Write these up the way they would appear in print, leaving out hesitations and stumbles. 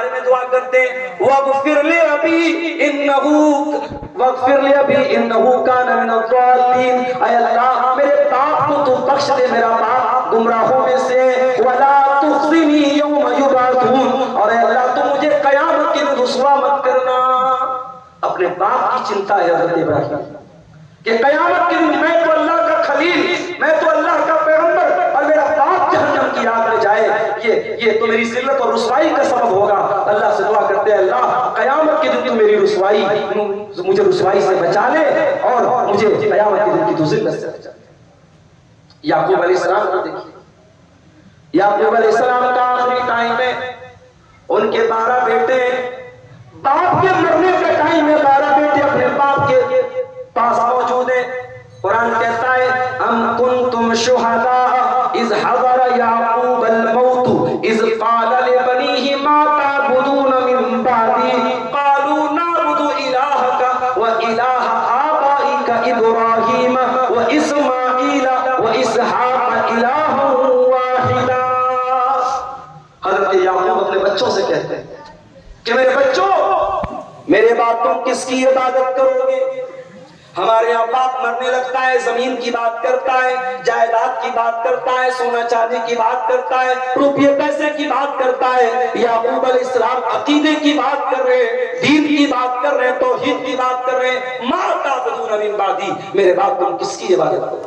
بارے میں دعا کرتے ہیں واغفر لی ابی انہ کان من الضالین، اے اللہ میرے باپ کو تو بخش دے، میرا باپ گمراہوں میں سے، ولا تخزنی یوم یبعثون، اور اے اللہ تو مجھے قیامت کے دن رسوا مت کرنا۔ اپنے باپ کی چنتا ہے حضرت ابراہیم کہ قیامت کے دن میں تو اللہ کا خلیل، میں تو اللہ کا پیغمبر، اور میرا باپ جہنم کی آگ میں جائے، یہ تو میری ذلت اور رسوائی کا سبب ہوگا۔ اللہ سے دعا کرتے ہیں اللہ قیامت کے دن تو میری رسوائی، مجھے رسوائی سے بچا لے اور مجھے قیامت کے دن کی تو ذلت سے بچا لے۔ یعقوب علیہ السلام کو دیکھیے، یعقوب علیہ السلام کا آخری ٹائم ہے، ان کے 12 بیٹے، باپ کے مرنے کے ٹائم میں 12 بیٹے اپنے باپ کے پاس موجود ہیں۔ قرآن کہتا ہے ام کنتم شہداء اذ حضر یعقوب الموت اذ قال لبنیہ ما تعبدون من بعدی قالوا نعبد الہک والہ آبائک ابراہیم واسماعیل واسحاق الہ واحدا۔ حضرت یعقوب اپنے بچوں سے کہتے ہیں کہ میرے بچوں، میرے بعد تم کس کی عبادت کرو گے؟ ہمارے یہاں باپ مرنے لگتا ہے، زمین کی بات کرتا ہے، جائیداد کی بات کرتا ہے، سونا چاندی کی بات کرتا ہے، روپیے پیسے کی بات کرتا ہے۔ یعقوب علیہ السلام عقیدے کی بات کر رہے ہیں، دین کی بات کر رہے ہیں، توحید کی بات کر رہے ہیں۔ ما تعبدون من بعدی، میرے بعد تم کس کی عبادت کرو؟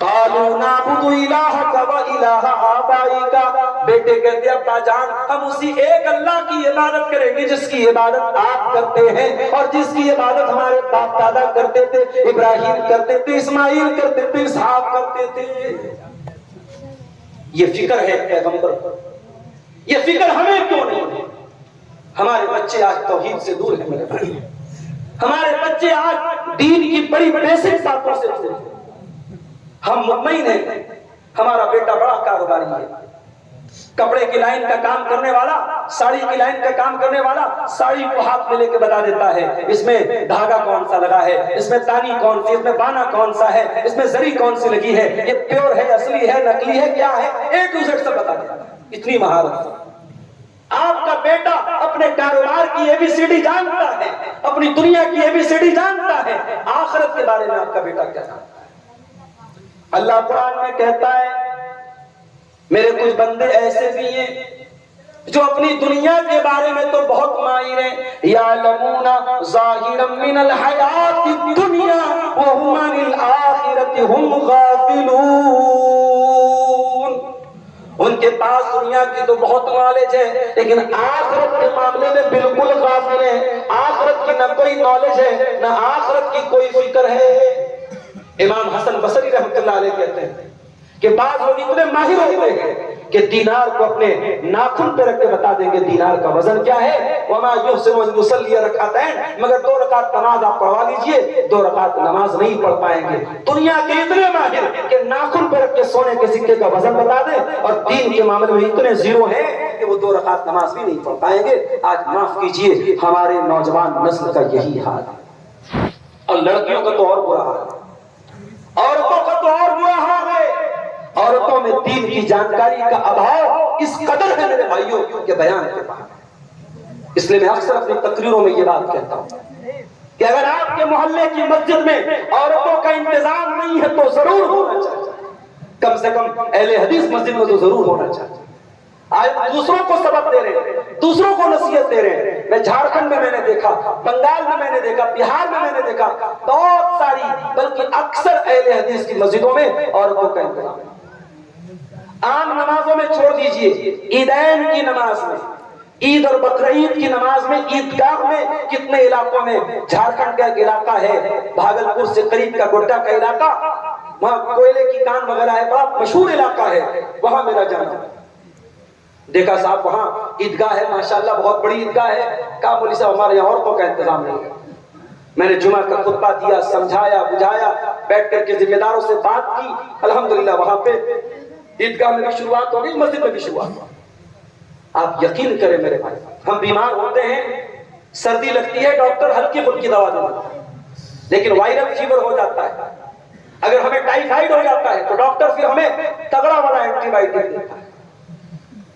قالوا نعبد الہک والہ آبائک، بیٹے کہتے ہیں ابا جان ہم اسی ایک اللہ کی عبادت کریں گے جس کی عبادت آپ کرتے ہیں اور جس کی عبادت ہمارے باپ دادا کرتے تھے، ابراہیم کرتے تھے، اسماعیل کرتے تھے، اسحاق کرتے تھے۔ یہ فکر ہے پیغمبر پر، یہ فکر ہمیں کیوں نہیں ہے؟ ہمارے بچے آج توحید سے دور ہیں میرے بھائی، ہمارے بچے آج دین کی بڑی بیسک باتوں سے دور ہیں۔ ہم مطمئن ہیں ہمارا بیٹا بڑا کاروباری ہے، کپڑے کی لائن کا کام کرنے والا، ساڑی کی لائن کا کام کرنے والا، ساڑی کو ہاتھ میں لے کے بتا دیتا ہے اس میں دھاگا کون سا لگا ہے، اس میں تانی کون سی، اس میں بانا کون سا ہے، اس میں زری کون سی لگی ہے، یہ پیور ہے، اصلی ہے، نکلی ہے، کیا ہے، اے ٹو زیڈ سب بتا دیتا ہے۔ اتنی مہارت ہے۔ آپ کا بیٹا اپنے کاروبار کی ABCD جانتا ہے، اپنی دنیا کی ABCD جانتا ہے، آخرت کے بارے میں آپ کا بیٹا کیا جانتا ہے؟ اللہ قرآن میں کہتا ہے میرے کچھ بندے ایسے بھی ہیں جو اپنی دنیا کے بارے میں تو بہت ماہر ہیں، یعلمون ظاہرا من الحیات الدنیا وهم عن الآخرۃ هم غافلون۔ ان کے پاس دنیا کی تو بہت نالج ہے لیکن آخرت کے معاملے میں بالکل غافل ہیں، آخرت کی نہ کوئی نالج ہے نہ آخرت کی کوئی فکر ہے۔ امام حسن بصری رحمۃ اللہ علیہ کہتے ہیں کہ بعض لوگ اتنے ماہر ہوتے ہیں کہ دینار کو اپنے ناخن پہ رکھ کے بتا دیں گے دینار کا وزن کیا ہے، وما یحسن ان یصلی رکعتین، مگر 2 رکعت نماز آپ پڑھوا لیجئے 2 رکعت نماز نہیں پڑھ پائیں گے۔ دنیا کے اتنے ماہر کہ ناخن پہ رکھ کے سونے کے سکے کا وزن بتا دیں، اور دین کے معاملے میں اتنے زیرو ہیں کہ وہ 2 رکعت نماز بھی نہیں پڑھ پائیں گے۔ آج معاف کیجئے ہمارے نوجوان نسل کا یہی حال ہے، اور لڑکیوں کا تو اور برا حال ہے، عورتوں کا تو اور برا حال ہے۔ عورتوں میں دین کی جانکاری کا ابھاؤ اس قدر ہے میرے بھائیوں کہ بیان کے باہر۔ اس لیے میں اکثر اپنی تقریروں میں یہ بات کہتا ہوں کہ اگر آپ کے محلے کی مسجد میں عورتوں کا انتظام نہیں ہے تو ضرور ہونا چاہیے، کم سے کم اہل حدیث مسجد میں تو ضرور ہونا چاہیے۔ آج دوسروں کو سبق دے رہے ہیں، دوسروں کو نصیحت دے رہے ہیں۔ میں جھارکھنڈ میں نے دیکھا، بنگال میں نے دیکھا، بہار میں نے دیکھا، بہت ساری بلکہ اکثر اہل حدیث کی مسجدوں میں عورتوں کا انتظام ہے۔ عام نمازوں میں چھوڑ دیجئے، عیدین کی نماز میں، عید اور بقرعید کی نماز میں، عیدگاہ میں کتنے علاقوں میں، جھارکھنڈ کا ایک علاقہ ہے بھاگلپور سے قریب کا گڈا کا علاقہ، وہاں کوئلے کی کان وغیرہ ہے، بڑا مشہور علاقہ ہے، وہاں میرا جانا دیکھا صاحب، وہاں عیدگاہ ہے ماشاءاللہ، بہت بڑی عیدگاہ ہے، کہا مولوی صاحب ہمارے یہاں عورتوں کا انتظام نہیں ہے۔ میں نے جمعہ کا خطبہ دیا، سمجھایا بجھایا، بیٹھ کر کے ذمہ داروں سے بات کی، الحمدللہ وہاں پہ عیدگاہ میں بھی شروعات ہو گئی، مسجد میں بھی شروعات ہو گئی۔ آپ یقین کریں میرے بھائی، ہم بیمار ہوتے ہیں، سردی لگتی ہے، ڈاکٹر ہلکی پھلکی دوا دیتا ہے، لیکن وائرل فیور ہو جاتا ہے، اگر ہمیں ٹائیفائیڈ ہو جاتا ہے تو ڈاکٹر پھر ہمیں تگڑا والا اینٹی بائیوٹک دیتا ہے۔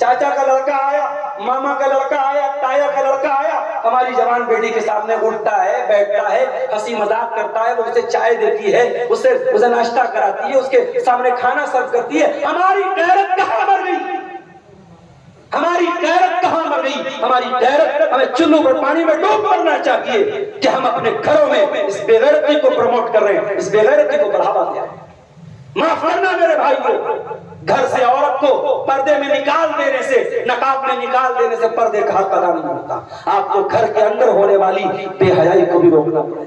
چاچا کا لڑکا آیا، ماما کا لڑکا آیا، تایا کا لڑکا آیا، ہماری جوان بیٹی کے سامنے اٹھتا ہے، بیٹھتا ہے، ہنسی مذاق کرتا ہے، وہ اسے چائے دیتی ہے، اسے ناشتہ کراتی ہے، اس کے سامنے کھانا سرو کرتی ہے. ہماری غیرت کہاں مر گئی؟ ہماری غیرت کہاں مر گئی؟ ہماری غیرت ہمیں چلو پر پانی میں ڈوب مرنا چاہیے کہ ہم اپنے گھروں میں اس بے غیرتی کو پروموٹ کر رہے ہیں، اس بے غیرتی کو بڑھاوا دے رہے ہیں. معاف کرنا میرے بھائی کو، گھر سے عورت کو پردے میں نکال دینے سے، نقاب میں نکال دینے سے پردے کا حق ادا نہیں ہوتا. آپ کو گھر کے اندر ہونے والی بے حیائی کو بھی روکنا پڑے.